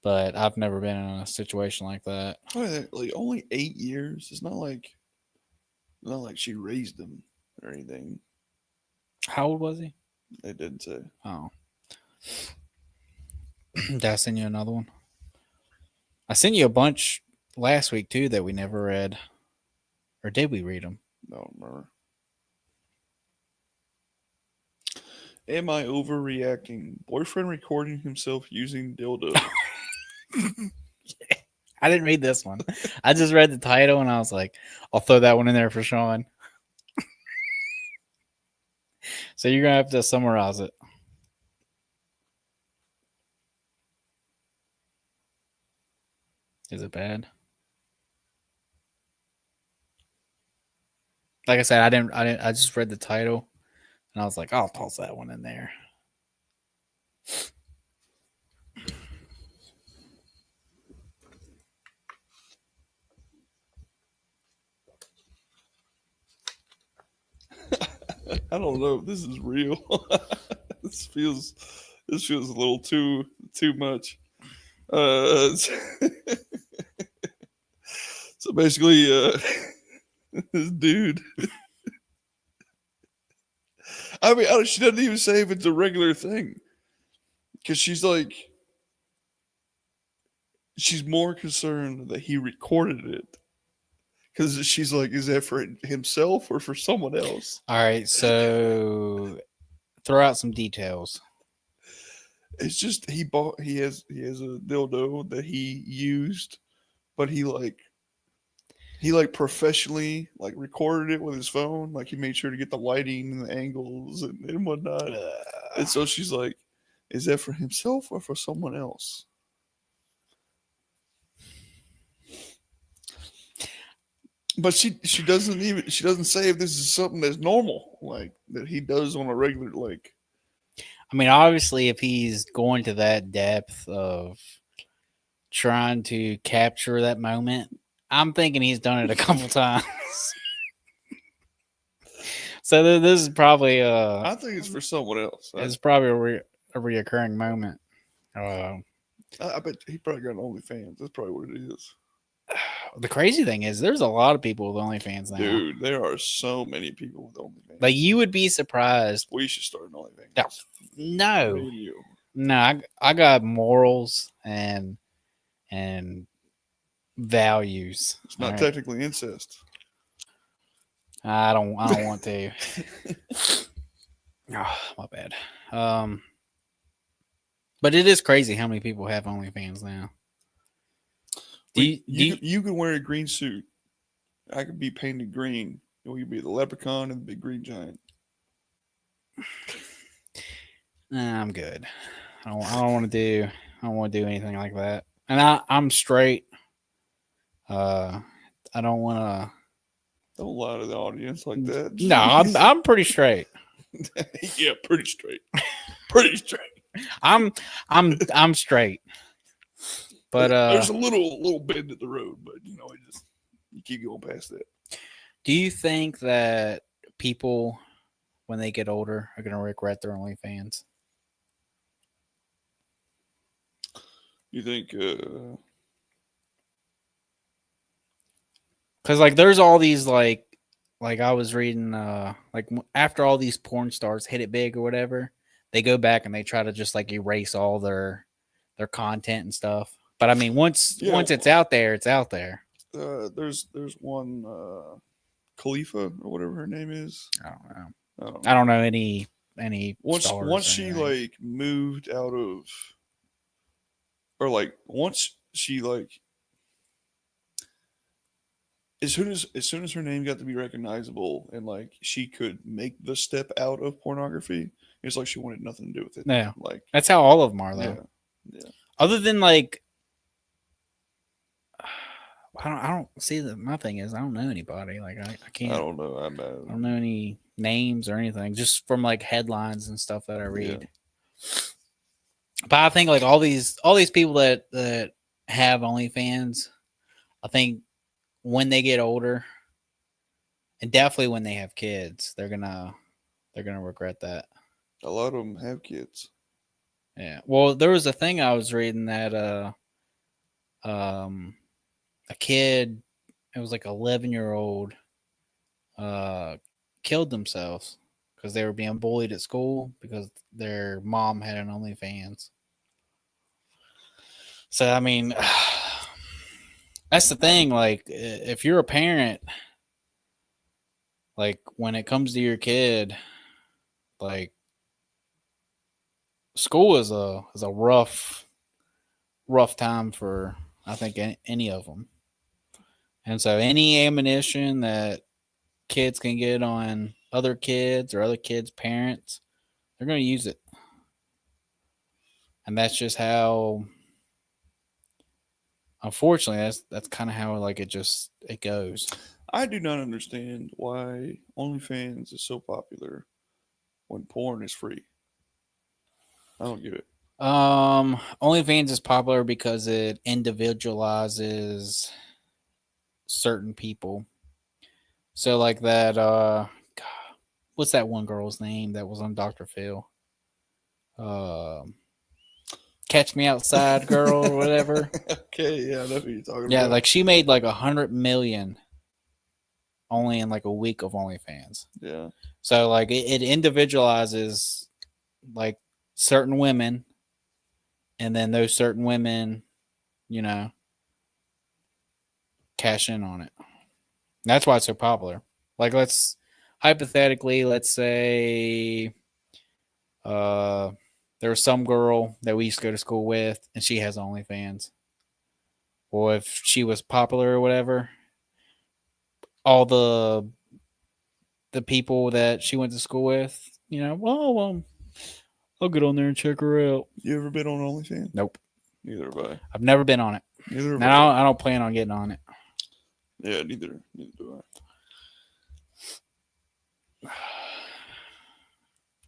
but I've never been in a situation like that. Like only 8 years. It's not like she raised him or anything. How old was he? They didn't say. Oh. Did I send you another one? I sent you a bunch last week too that we never read. Or did we read them? I don't remember. Am I overreacting? Boyfriend recording himself using dildo. I didn't read this one. I just read the title and I was like, I'll throw that one in there for Sean. So you're going to have to summarize it. Is it bad? Like I said, I just read the title and I was like, I'll toss that one in there. I don't know if this is real. this feels a little too much. So basically, this dude. I mean, she doesn't even say if it's a regular thing, because she's like, she's more concerned that he recorded it. Because she's like, is that for himself or for someone else? All right, so throw out some details. It's just he has a dildo that he used, but he professionally like recorded it with his phone. Like he made sure to get the lighting and the angles and whatnot. And so she's like, is that for himself or for someone else? But she doesn't say if this is something that's normal, like that he does on a regular, like. I mean, obviously, if he's going to that depth of trying to capture that moment, I'm thinking he's done it a couple times. So this is probably I think it's for someone else. It's probably a reoccurring moment. I bet he probably got an OnlyFans. That's probably what it is. The crazy thing is, there's a lot of people with OnlyFans now. Dude, there are so many people with OnlyFans. Like, you would be surprised. We should start an OnlyFans. No. No, I got morals and values. It's not technically incest. I don't want to. Oh, my bad. But it is crazy how many people have OnlyFans now. You can wear a green suit. I could be painted green. You could be the leprechaun and the big green giant. Nah, I'm good. I don't want to do anything like that. And I'm straight. I don't want to. Don't lie to the audience like that. No, I'm pretty straight. Yeah, pretty straight. Pretty straight. I'm straight. But there's a little bend at the road, but you keep going past that. Do you think that people, when they get older, are going to regret their OnlyFans? You think? Because like, there's all these like I was reading like after all these porn stars hit it big or whatever, they go back and they try to just like erase all their content and stuff. But I mean, once it's out there, it's out there. There's one Khalifa or whatever her name is. I don't know any. Once she like moved out of, or like once she like, as soon as her name got to be recognizable and like she could make the step out of pornography, it's like she wanted nothing to do with it. Yeah, like that's how all of them are though. Yeah. Other than like, I don't see that. My thing is, I don't know anybody. Like I can't. I don't know. I don't know any names or anything. Just from like headlines and stuff that I read. Yeah. But I think like all these people that have OnlyFans, I think when they get older, and definitely when they have kids, they're gonna regret that. A lot of them have kids. Yeah. Well, there was a thing I was reading that a kid, it was like 11-year-old, killed themselves because they were being bullied at school because their mom had an OnlyFans. So I mean, that's the thing. Like, if you're a parent, like when it comes to your kid, like school is a rough time for, I think, any of them. And so any ammunition that kids can get on other kids or other kids' parents, they're going to use it. And that's just how, unfortunately, that's kind of how like it goes. I do not understand why OnlyFans is so popular when porn is free. I don't get it. OnlyFans is popular because it individualizes certain people. So like that what's that one girl's name that was on Dr. Phil? Catch Me Outside girl or whatever. Okay, yeah, I know who you're talking Yeah, about. like she made like 100 million only in like a week of OnlyFans. Yeah. So like it individualizes like certain women, and then those certain women, you know, cash in on it. That's why it's so popular. Like let's say there was some girl that we used to go to school with and she has OnlyFans. Or if she was popular or whatever, all the people that she went to school with, you know, well, I'll get on there and check her out. You ever been on OnlyFans? Nope. Neither have I. I've never been on it. Neither have Now I. I don't plan on getting on it. Yeah, neither do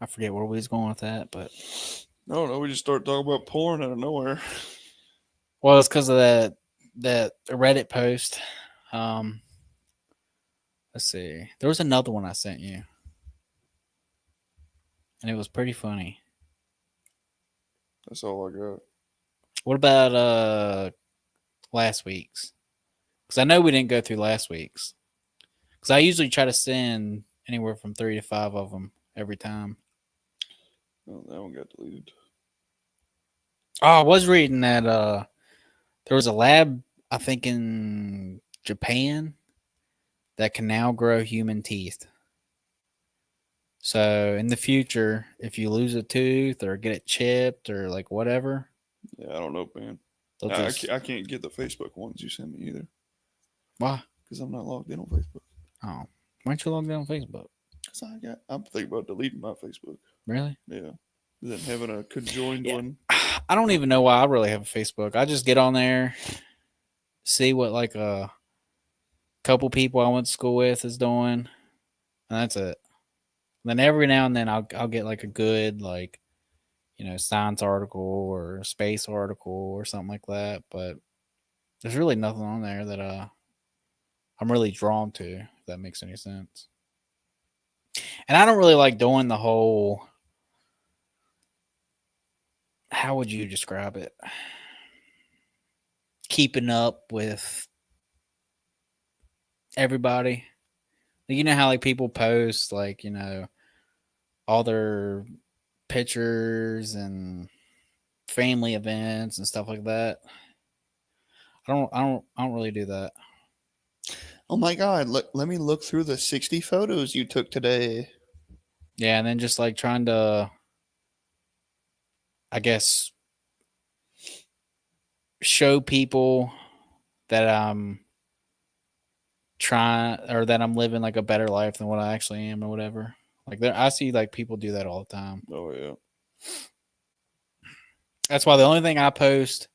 I forget where we was going with that, but I. No, we just started talking about porn out of nowhere. well, it's because of that Reddit post. Let's see. There was another one I sent you, and it was pretty funny. That's all I got. What about last week's? Because I know we didn't go through last week's. Because I usually try to send anywhere from 3 to 5 of them every time. Oh, that one got deleted. Oh, I was reading that there was a lab, I think in Japan, that can now grow human teeth. So in the future, if you lose a tooth or get it chipped or like whatever, Yeah, I don't know, man. they'll I just can't get the Facebook ones you sent me either why? because I'm not logged in on Facebook. Oh, why don't you log in on Facebook? So I'm thinking about deleting my Facebook. Really? Yeah. Then having a conjoined Yeah. one. I don't even know why I really have a Facebook. I just get on there, see what like a couple people I went to school with is doing, and that's it. And then every now and then I'll get like a good like, you know, science article or a space article or something like that. But there's really nothing on there that I'm really drawn to, if that makes any sense. And I don't really like doing the whole, how would you describe it? Keeping up with everybody. You know how like people post like, you know, all their pictures and family events and stuff like that. I don't really do that. Oh my God! Let me look through the 60 photos you took today. Yeah, and then just like trying to, I guess, show people that I'm trying or that I'm living like a better life than what I actually am or whatever. Like there, I see like people do that all the time. Oh yeah. That's why the only thing I post,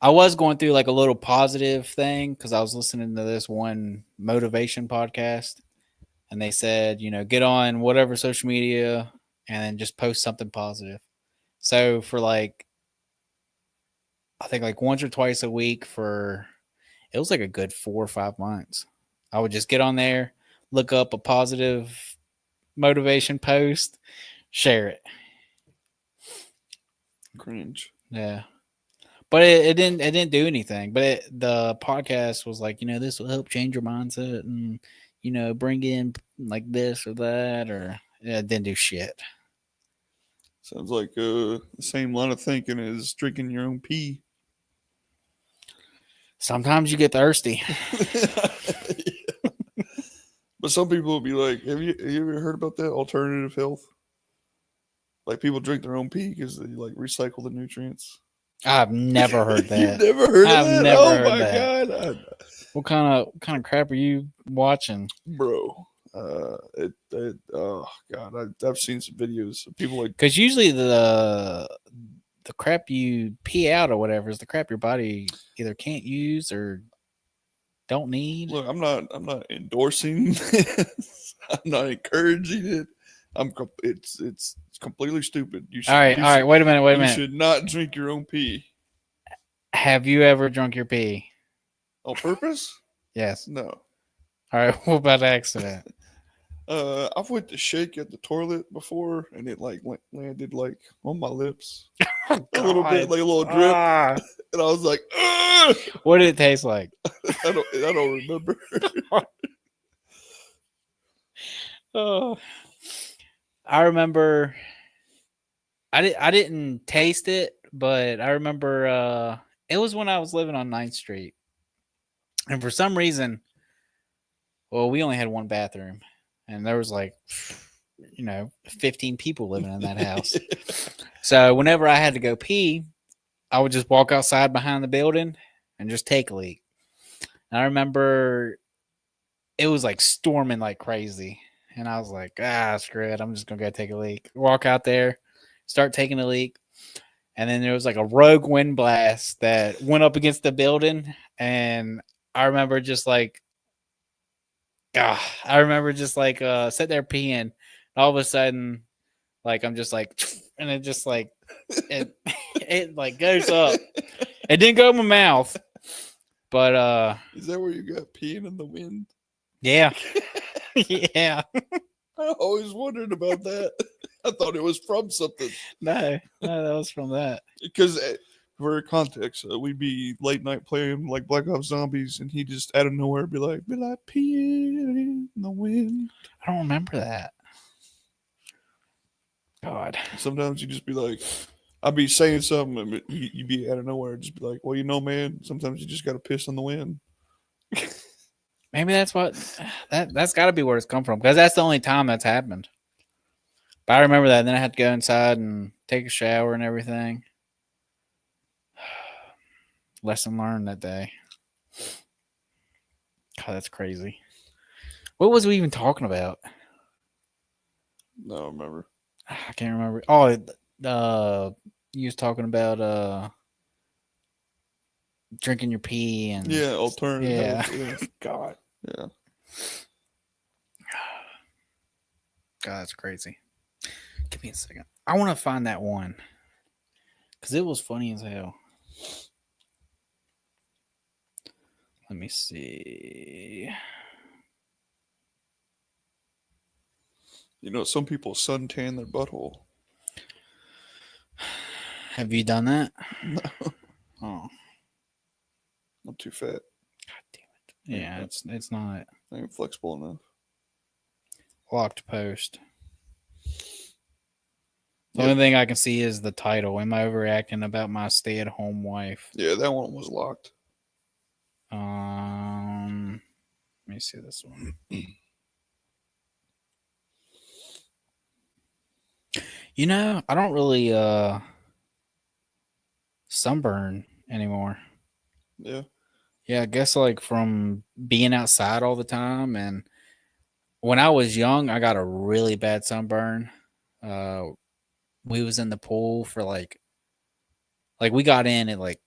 I was going through like a little positive thing because I was listening to this one motivation podcast, and they said, you know, get on whatever social media and then just post something positive. So for like, I think like once or twice a week for, it was like a good 4 or 5 months. I would just get on there, look up a positive motivation post, share it. Cringe. Yeah. But it didn't do anything. But the podcast was like, you know, this will help change your mindset and, you know, bring in like this or that, or it didn't do shit. Sounds like the same line of thinking as drinking your own pee. Sometimes you get thirsty. Yeah. But some people will be like, have you ever heard about that alternative health? Like people drink their own pee because they like recycle the nutrients. I've never heard that. You've never heard of I've that? never Oh heard my that. God. What kind of crap are you watching? Bro. Oh God, I've seen some videos of people like, Because usually the crap you pee out or whatever is the crap your body either can't use or don't need. look, I'm not endorsing this. I'm not encouraging it. It's completely stupid. You should, All right. Wait a minute. you should not drink your own pee Have you ever drunk your pee? on purpose. Yes. No. All right. What about accident? I've went to shake at the toilet before, and it like landed like on my lips Oh, a little bit, God. like a little drip, Ah. and I was like, "Ugh!" What did it taste like? I don't remember. Oh, I remember. I didn't taste it, but I remember it was when I was living on 9th Street. And for some reason, well, we only had one bathroom and there was like 15 people living in that house. So whenever I had to go pee, I would just walk outside behind the building and just take a leak. And I remember it was like storming like crazy. And I was like, screw it. I'm just going to go take a leak. Walk out there, start taking a leak. And then there was like a rogue wind blast that went up against the building. And I remember just like, sitting there peeing. And all of a sudden, like, I'm just like, and it just like, it like goes up. It didn't go in my mouth. But, Is that where you got peeing in the wind? yeah. Yeah. I always wondered about that. I thought it was from something. No, that was from that. Because for context, we'd be late night playing like Black Ops Zombies, and he just out of nowhere be like peeing in the wind. I don't remember that. God. Sometimes you just be like, I'd be saying something, and you'd be out of nowhere, just be like, well, man, sometimes you just got to piss in the wind. Maybe that's what that's got to be where it's come from, because that's the only time that's happened. But I remember that. And then I had to go inside and take a shower and everything. Lesson learned that day. God, that's crazy. What was we even talking about? No, I don't remember. I can't remember. Oh, you was talking about drinking your pee and alternative. Yeah. Health, God. Yeah. God, that's crazy. Give me a second. I want to find that one because it was funny as hell. Let me see. Some people suntan their butthole. Have you done that? No, Oh, I'm too fat. God damn it! Yeah, it's not I ain't flexible enough. locked post. The only thing I can see is the title. Am I overreacting about my stay-at-home wife? Yeah, that one was locked. Let me see this one. I don't really sunburn anymore. Yeah. Yeah, I guess like from being outside all the time, and when I was young, I got a really bad sunburn. We was in the pool for like we got in at like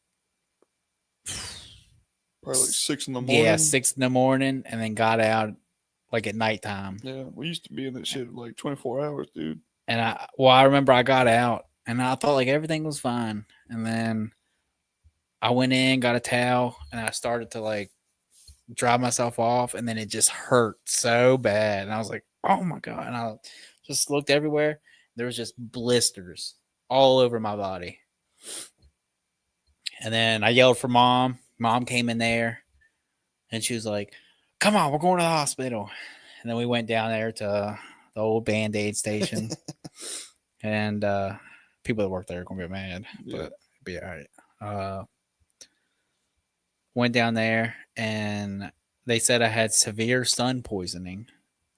probably like 6 in the morning. Yeah, 6 in the morning, and then got out like at nighttime. Yeah, we used to be in that shit like 24 hours, dude. And I remember I got out and I thought like everything was fine, and then I went in, got a towel, and I started to like dry myself off, and then it just hurt so bad, and I was like, oh my God. And I just looked everywhere. There was just blisters all over my body. And then I yelled for mom. Mom came in there and she was like, come on, we're going to the hospital. And then we went down there to the old Band-Aid station. And people that work there are going to get mad, but it'll be all right. Went down there and they said I had severe sun poisoning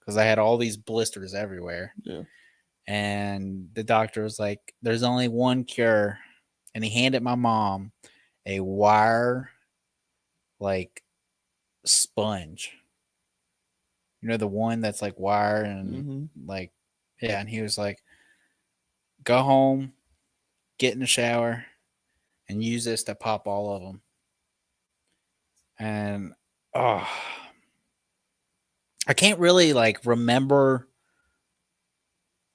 because I had all these blisters everywhere. Yeah. And the doctor was like, there's only one cure. And he handed my mom a wire like sponge. The one that's like wire and like, yeah. And he was like, go home, get in the shower, and use this to pop all of them. And I can't really like remember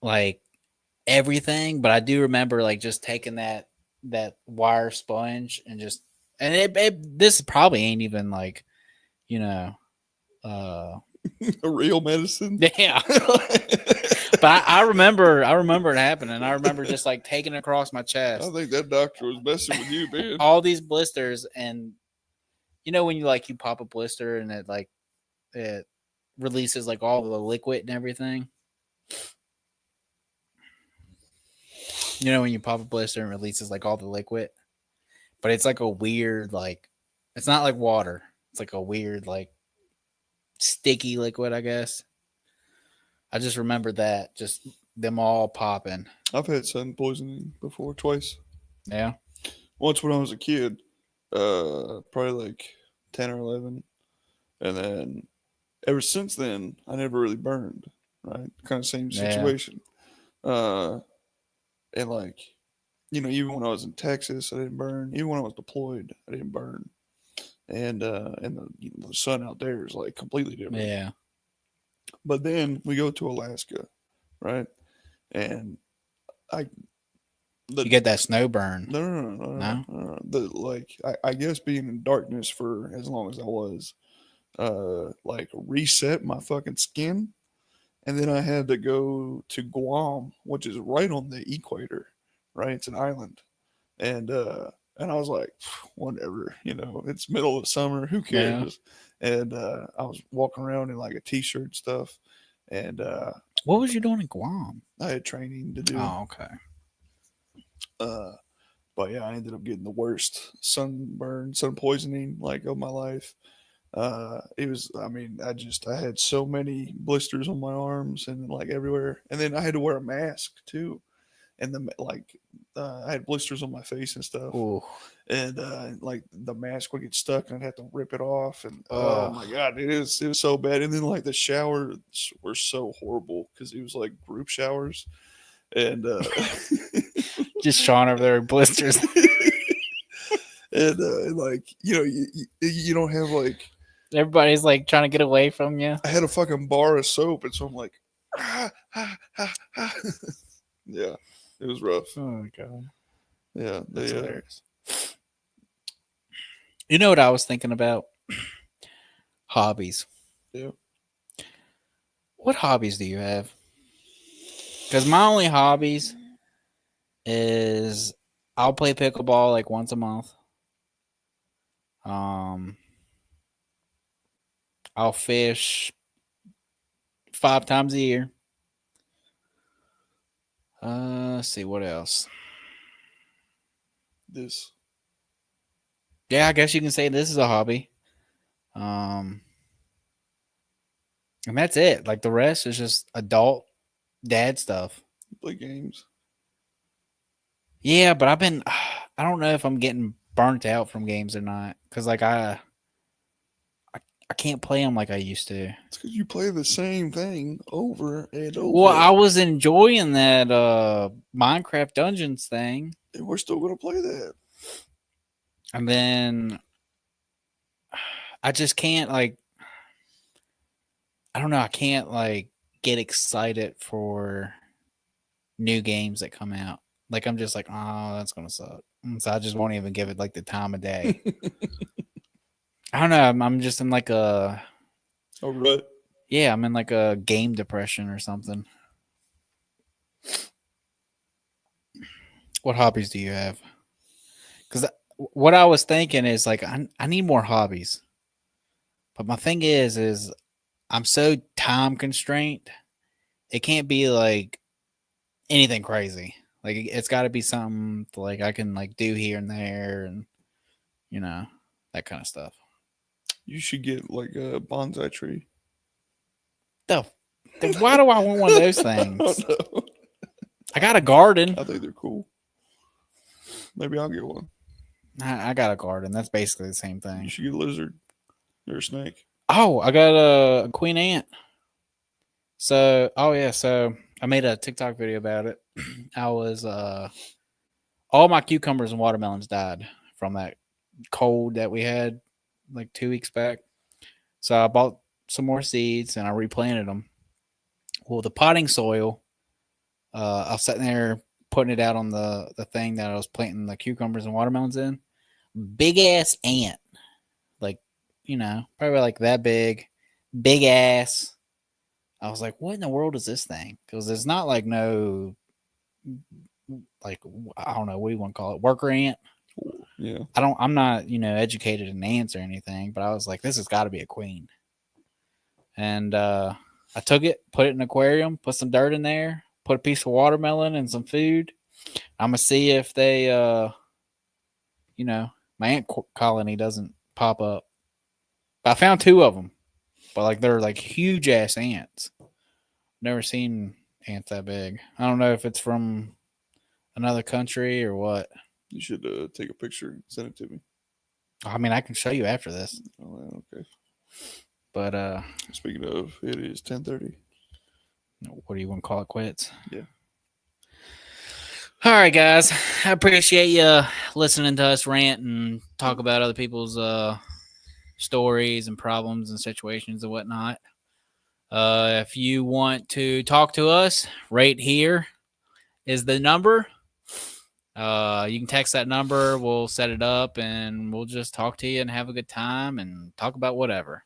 like everything, but I do remember like just taking that wire sponge and this probably ain't even like Real medicine. Yeah. But I remember it happening. I remember just like taking it across my I chest. think that doctor was messing with you, man. All these blisters, and you know when you pop a blister and it releases like all the liquid and everything. You know when you pop a blister and releases like all the liquid, but it's like a weird it's not like water. It's like a weird sticky liquid, I guess. I just remember that just them all popping. I've had sun poisoning before, twice. Yeah. Once when I was a kid, probably like 10 or 11. And then ever since then, I never really burned, right? Kind of same Yeah. situation. And like, even when I was in Texas, I didn't burn. Even when I was deployed, I didn't burn. And the sun out there is like completely different. Yeah. But then we go to Alaska, right? And You get that snow burn. No. I guess being in darkness for as long as I was, reset my fucking skin, and then I had to go to Guam, which is right on the equator, right? It's an island, and I was like, whatever, it's middle of summer, who cares? Yeah. And I was walking around in like a t-shirt and stuff, and what was you doing in Guam? I had training to do. Oh, okay. But yeah, I ended up getting the worst sun poisoning of my life. It was, I had so many blisters on my arms and like everywhere, and then I had to wear a mask too, and I had blisters on my face and stuff. Ooh. And the mask would get stuck, and I'd have to rip it off, and oh my god, it was so bad. And then the showers were so horrible because it was like group showers, and just Sean over there with blisters. And you don't have everybody's trying to get away from you. I had a fucking bar of soap, and so I'm like, yeah, it was rough. Oh god, yeah, that's hilarious. You know what I was thinking about? Hobbies. Yeah. What hobbies do you have? Because my only hobbies is I'll play pickleball once a month. I'll fish 5 times a year. Let's see what else. This. Yeah, I guess you can say this is a hobby. And that's it. The rest is just adult dad stuff. You play games. Yeah, but I don't know if I'm getting burnt out from games or not. Because I can't play them like I used to. It's because you play the same thing over and over. Well, I was enjoying that Minecraft Dungeons thing. And we're still going to play that. And then I just can't I don't know. I can't get excited for new games that come out. I'm just oh, that's going to suck. And so I just won't even give it the time of day. I don't know. I'm just in a rut. Yeah, I'm in a game depression or something. What hobbies do you have? Because what I was thinking is I need more hobbies. But my thing is I'm so time constrained. It can't be anything crazy. It's got to be something I can do here and there, and that kind of stuff. You should get a bonsai tree. Why do I want one of those things? I got a garden. I think they're cool. Maybe I'll get one. I got a garden. That's basically the same thing. You should get a lizard or a snake. Oh, I got a queen ant. So I made a TikTok video about it. I was all my cucumbers and watermelons died from that cold that we had 2 weeks back. So I bought some more seeds and I replanted them. Well, the potting soil, I was sitting there putting it out on the thing that I was planting the cucumbers and watermelons in. Big ass ant, probably that big, big ass. I was like, what in the world is this thing? Because it's not like no, like, I don't know, what do you want to call it? Worker ant? Yeah. I'm not, educated in ants or anything, but I was like, this has got to be a queen. And I took it, put it in an aquarium, put some dirt in there, put a piece of watermelon and some food. I'm going to see if they, my ant colony doesn't pop up. But I found 2 of them, but like they're like huge ass ants. Never seen ants that big. I don't know if it's from another country or what. You should take a picture and send it to me. I mean, I can show you after this. Oh, okay. But speaking of, it is 10:30. What do you want to call it? Quits? Yeah. All right, guys. I appreciate you listening to us rant and talk about other people's stories and problems and situations and whatnot. If you want to talk to us, right here is the number. You can text that number. We'll set it up and we'll just talk to you and have a good time and talk about whatever.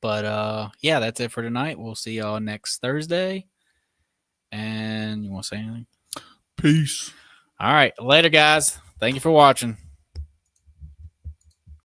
But yeah, that's it for tonight. We'll see y'all next Thursday. And you want to say anything? Peace. All right. Later, guys. Thank you for watching.